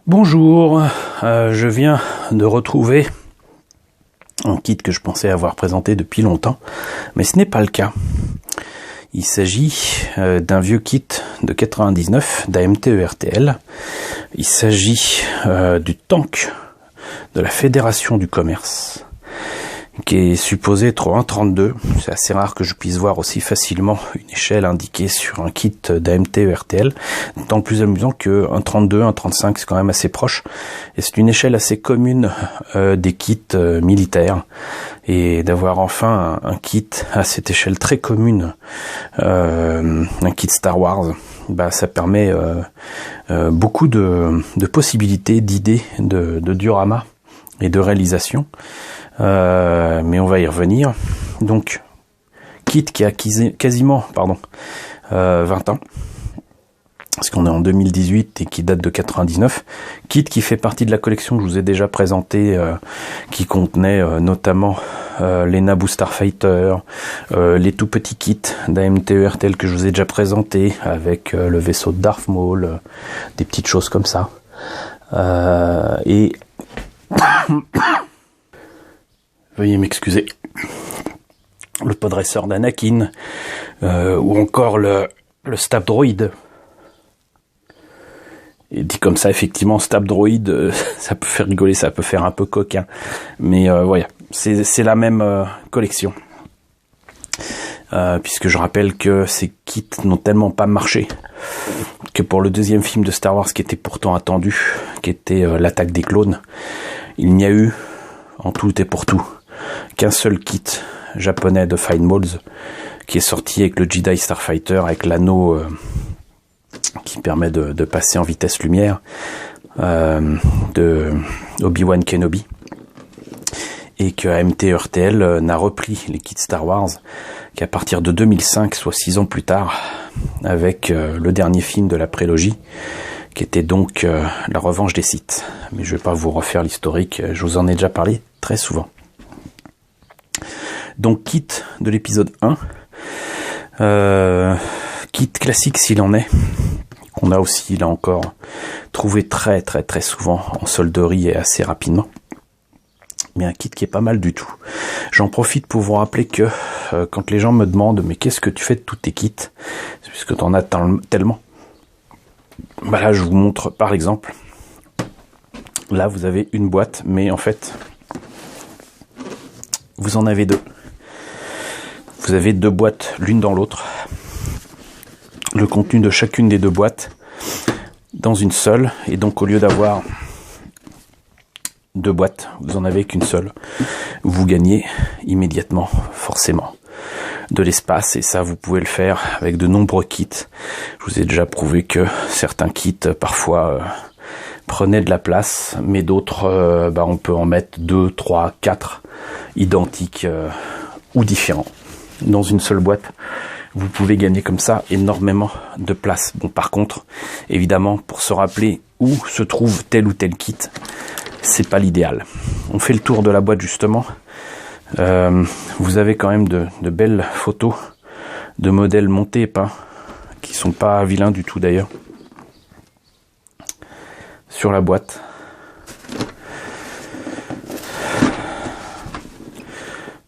Bonjour, je viens de retrouver un kit que je pensais avoir présenté depuis longtemps, mais ce n'est pas le cas. Il s'agit d'un vieux kit de 99 d'AMT-ERTL. Il s'agit du tank de la Fédération du Commerce, qui est supposé être 1,32. C'est assez rare que je puisse voir aussi facilement une échelle indiquée sur un kit d'AMT-ERTL. D'autant plus amusant que 1,32, 1,35 c'est quand même assez proche. Et c'est une échelle assez commune des kits militaires. Et d'avoir enfin un kit à cette échelle très commune, un kit Star Wars, ça permet beaucoup de possibilités, d'idées, de diorama et de réalisation. Mais on va y revenir. Donc, kit qui a quasiment 20 ans, parce qu'on est en 2018 et qui date de 99. Kit qui fait partie de la collection que je vous ai déjà présentée, qui contenait notamment les Naboo Starfighter, les tout petits kits d'AMT-ERTL que je vous ai déjà présentés, avec le vaisseau de Darth Maul, des petites choses comme ça. Et veuillez m'excuser, le podresseur d'Anakin, ou encore le Stab Droid. Et dit comme ça, effectivement, Stab Droid, ça peut faire rigoler, ça peut faire un peu coquin. Mais voilà, c'est la même collection. Puisque je rappelle que ces kits n'ont tellement pas marché que pour le deuxième film de Star Wars qui était pourtant attendu, qui était l'attaque des clones, il n'y a eu, en tout et pour tout, qu'un seul kit japonais de Fine Molds qui est sorti avec le Jedi Starfighter, avec l'anneau qui permet de passer en vitesse lumière, de Obi-Wan Kenobi, et que AMT-ERTL n'a repris les kits Star Wars qu'à partir de 2005, soit 6 ans plus tard, avec le dernier film de la prélogie, qui était donc La Revanche des Sith. Mais je ne vais pas vous refaire l'historique, je vous en ai déjà parlé très souvent. Donc kit de l'épisode 1, kit classique s'il en est, qu'on a aussi là encore trouvé très souvent en solderie et assez rapidement, mais un kit qui est pas mal du tout. J'en profite pour vous rappeler que quand les gens me demandent mais qu'est-ce que tu fais de tous tes kits, c'est puisque tu en as tellement. Là je vous montre par exemple, là vous avez une boîte, mais en fait vous en avez deux. Vous avez deux boîtes l'une dans l'autre. Le contenu de chacune des deux boîtes dans une seule. Et donc au lieu d'avoir deux boîtes, vous en avez qu'une seule. Vous gagnez immédiatement, forcément, de l'espace. Et ça, vous pouvez le faire avec de nombreux kits. Je vous ai déjà prouvé que certains kits, parfois, prenaient de la place. Mais d'autres, on peut en mettre 2, 3, 4 identiques ou différents dans une seule boîte. Vous pouvez gagner comme ça énormément de place. Bon, par contre, évidemment, pour se rappeler où se trouve tel ou tel kit, c'est pas l'idéal. On fait le tour de la boîte justement. Vous avez quand même de belles photos de modèles montés et peints, qui sont pas vilains du tout d'ailleurs, sur la boîte.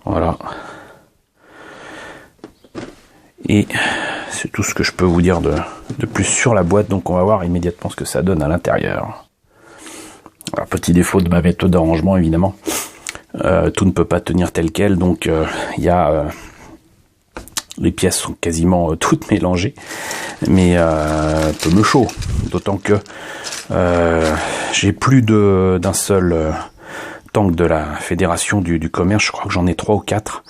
Voilà. Et c'est tout ce que je peux vous dire de plus sur la boîte. Donc on va voir immédiatement ce que ça donne à l'intérieur. Alors, petit défaut de ma méthode d'arrangement évidemment. Tout ne peut pas tenir tel quel. Donc les pièces sont quasiment toutes mélangées. Mais un peu me chaud. D'autant que j'ai plus d'un seul tank de la Fédération du Commerce. Je crois que j'en ai 3 ou 4.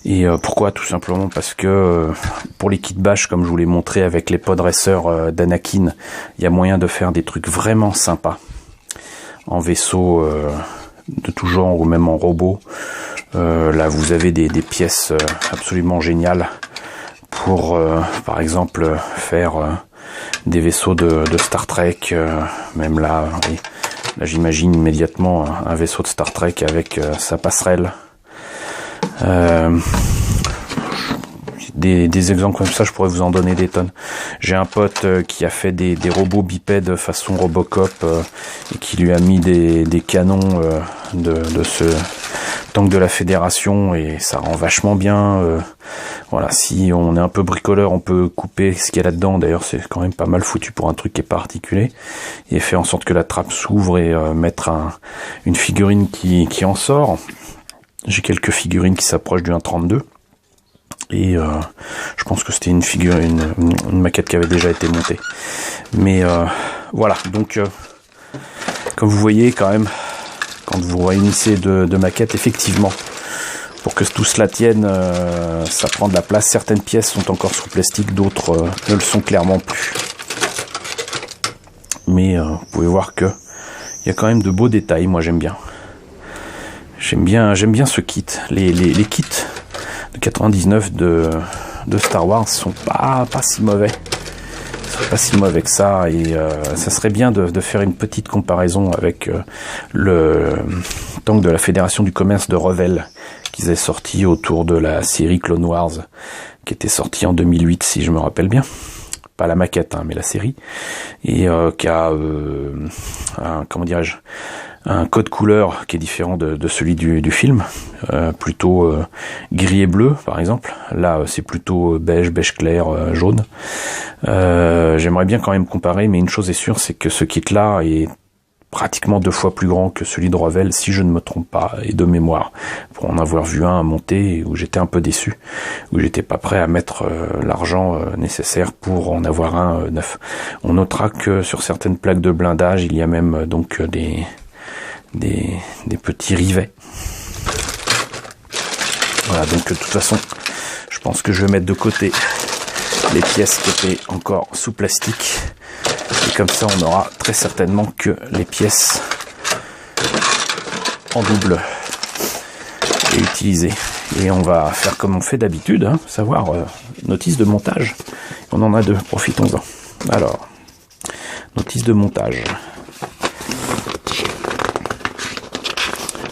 Et pourquoi? Tout simplement parce que pour les kits bash, comme je vous l'ai montré avec les podresseurs d'Anakin, il y a moyen de faire des trucs vraiment sympas en vaisseau de tout genre ou même en robot. Là vous avez des pièces absolument géniales pour par exemple faire des vaisseaux de Star Trek, même là, là j'imagine immédiatement un vaisseau de Star Trek avec sa passerelle. des exemples comme ça, je pourrais vous en donner des tonnes. J'ai un pote qui a fait des robots bipèdes façon Robocop et qui lui a mis des canons de ce tank de la Fédération et ça rend vachement bien. Voilà, si on est un peu bricoleur, on peut couper ce qu'il y a là-dedans. D'ailleurs, c'est quand même pas mal foutu pour un truc qui est pas articulé. Et faire en sorte que la trappe s'ouvre et mettre une figurine qui en sort. J'ai quelques figurines qui s'approchent du 1.32. Et je pense que c'était une maquette qui avait déjà été montée. Mais voilà, donc comme vous voyez quand même, quand vous réunissez deux maquettes, effectivement, pour que tout cela tienne, ça prend de la place. Certaines pièces sont encore sous plastique, d'autres ne le sont clairement plus. Mais vous pouvez voir que il y a quand même de beaux détails. Moi j'aime bien. J'aime bien ce kit. Les kits de 99 de Star Wars sont pas si mauvais. Ils sont pas si mauvais que ça. Et ça serait bien de faire une petite comparaison avec le tank de la Fédération du commerce de Revell qu'ils avaient sorti autour de la série Clone Wars, qui était sortie en 2008 si je me rappelle bien. Pas la maquette, hein, mais la série. Et qui a comment dirais-je, un code couleur qui est différent de celui du film, plutôt gris et bleu par exemple. Là c'est plutôt beige clair, jaune. J'aimerais bien quand même comparer, mais une chose est sûre, c'est que ce kit là est pratiquement 2 fois plus grand que celui de Revell, si je ne me trompe pas, et de mémoire, pour en avoir vu un à monter où j'étais un peu déçu, où j'étais pas prêt à mettre l'argent nécessaire pour en avoir un neuf. On notera que sur certaines plaques de blindage, il y a même donc des petits rivets. Voilà, donc de toute façon, je pense que je vais mettre de côté les pièces qui étaient encore sous plastique. Et comme ça, on aura très certainement que les pièces en double et utilisées. Et on va faire comme on fait d'habitude, hein, savoir notice de montage. On en a deux, profitons-en. Alors, notice de montage.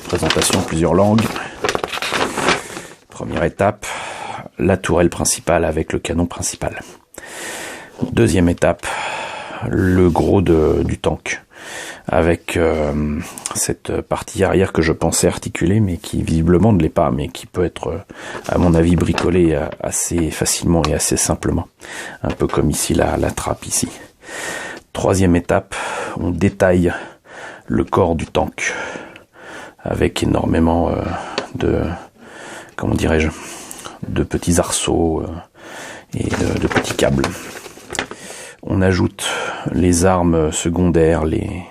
Présentation en plusieurs langues. Première étape, la tourelle principale avec le canon principal. Deuxième étape, le gros du tank avec cette partie arrière que je pensais articulée mais qui visiblement ne l'est pas, mais qui peut être à mon avis bricolée assez facilement et assez simplement, un peu comme ici la trappe ici. Troisième étape, on détaille le corps du tank avec énormément de, comment dirais-je, de petits arceaux et de petits câbles. On ajoute les armes secondaires, les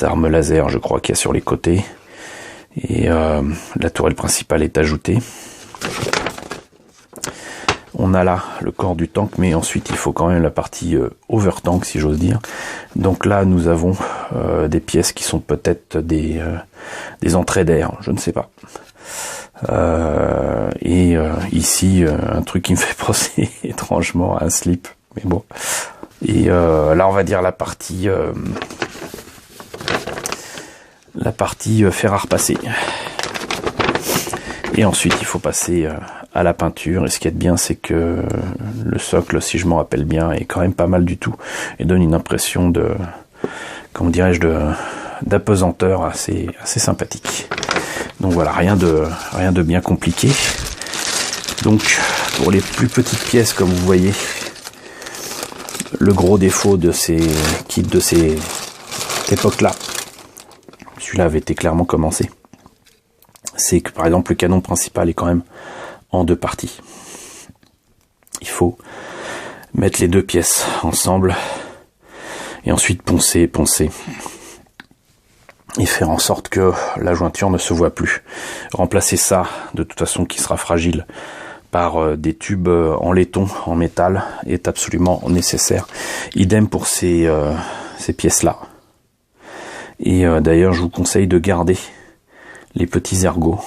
armes laser, je crois qu'il y a sur les côtés. Et la tourelle principale est ajoutée. On a là le corps du tank, mais ensuite il faut quand même la partie over-tank, si j'ose dire. Donc là, nous avons des pièces qui sont peut-être des entrées d'air, je ne sais pas. Ici, un truc qui me fait penser étrangement à un slip, mais bon. Et là, on va dire la partie fer à repasser. Et ensuite, il faut passer à la peinture. Et ce qui est bien, c'est que le socle, si je m'en rappelle bien, est quand même pas mal du tout et donne une impression de, comment dirais-je, d'apesanteur assez sympathique. Donc voilà, rien de bien compliqué. Donc pour les plus petites pièces, comme vous voyez, le gros défaut de ces kits de cette époque-là, celui-là avait été clairement commencé, c'est que par exemple le canon principal est quand même en 2 parties. Il faut mettre les 2 pièces ensemble et ensuite poncer et faire en sorte que la jointure ne se voit plus. Remplacer ça, de toute façon qui sera fragile, par des tubes en laiton, en métal, est absolument nécessaire. Idem pour ces pièces-là. Et d'ailleurs, je vous conseille de garder les petits ergots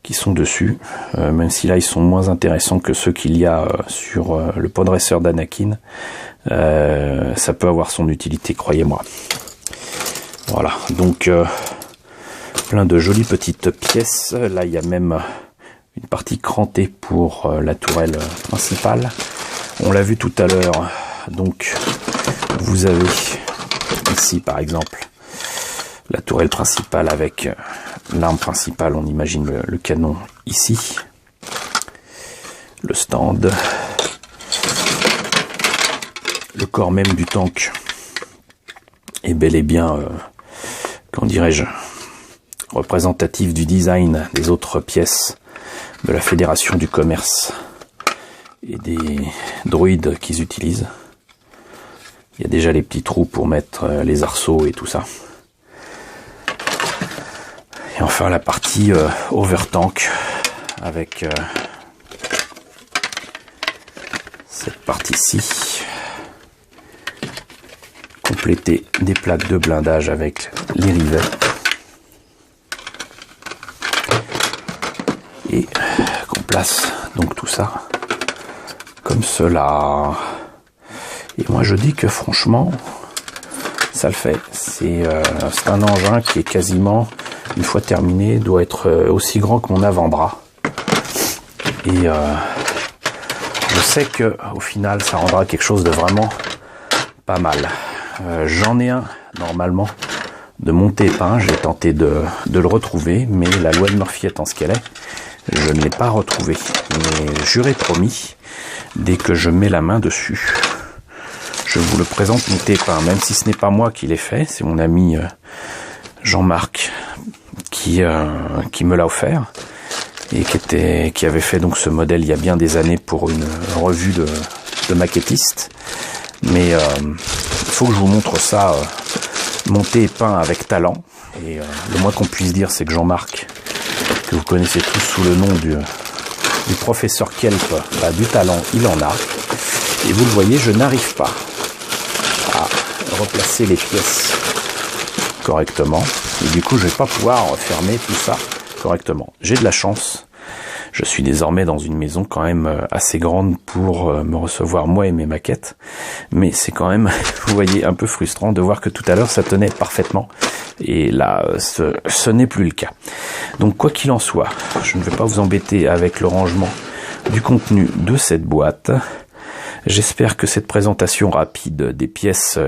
qui sont dessus, même si là ils sont moins intéressants que ceux qu'il y a sur le Podracer d'Anakin. Ça peut avoir son utilité, croyez-moi. Voilà, donc plein de jolies petites pièces. Là, il y a même une partie crantée pour la tourelle principale. On l'a vu tout à l'heure, donc vous avez ici par exemple la tourelle principale avec l'arme principale, on imagine le canon ici, le stand, le corps même du tank est bel et bien, comment dirais-je, représentatif du design des autres pièces de la Fédération du commerce et des droïdes qu'ils utilisent. Il y a déjà les petits trous pour mettre les arceaux et tout ça. Et enfin la partie overtank avec cette partie-ci, complétée des plaques de blindage avec les rivets. Et qu'on place donc tout ça comme cela. Et moi je dis que franchement ça le fait. C'est un engin qui est quasiment, une fois terminé, doit être aussi grand que mon avant-bras. Et je sais que au final ça rendra quelque chose de vraiment pas mal. J'en ai un normalement de monté-peint, j'ai tenté de le retrouver, mais la loi de Murphy étant ce qu'elle est, je ne l'ai pas retrouvé. Mais j'aurais promis, dès que je mets la main dessus, je vous le présente monté-peint, même si ce n'est pas moi qui l'ai fait, c'est mon ami Jean-Marc qui me l'a offert et qui avait fait donc ce modèle il y a bien des années pour une revue de maquettistes. Mais il faut que je vous montre ça monté et peint avec talent. Et le moins qu'on puisse dire, c'est que Jean-Marc, que vous connaissez tous sous le nom du professeur Kelp, du talent, il en a. Et vous le voyez, je n'arrive pas à replacer les pièces correctement. Et du coup, je vais pas pouvoir fermer tout ça correctement. J'ai de la chance. Je suis désormais dans une maison quand même assez grande pour me recevoir moi et mes maquettes. Mais c'est quand même, vous voyez, un peu frustrant de voir que tout à l'heure ça tenait parfaitement. Et là, ce n'est plus le cas. Donc quoi qu'il en soit, je ne vais pas vous embêter avec le rangement du contenu de cette boîte. J'espère que cette présentation rapide des pièces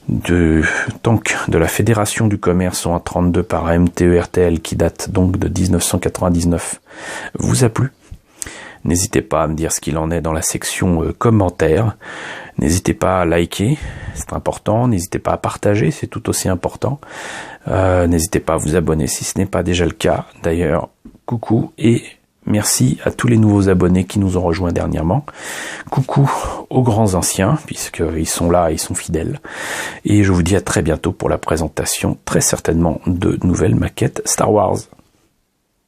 de tank de la Fédération du commerce en 32 par MTE-RTL qui date donc de 1999 vous a plu. N'hésitez pas à me dire ce qu'il en est dans la section commentaires. N'hésitez pas à liker, c'est important. N'hésitez pas à partager, c'est tout aussi important. N'hésitez pas à vous abonner si ce n'est pas déjà le cas. D'ailleurs, coucou et merci à tous les nouveaux abonnés qui nous ont rejoints dernièrement. Coucou aux grands anciens, puisqu'ils sont là, ils sont fidèles. Et je vous dis à très bientôt pour la présentation, très certainement, de nouvelles maquettes Star Wars.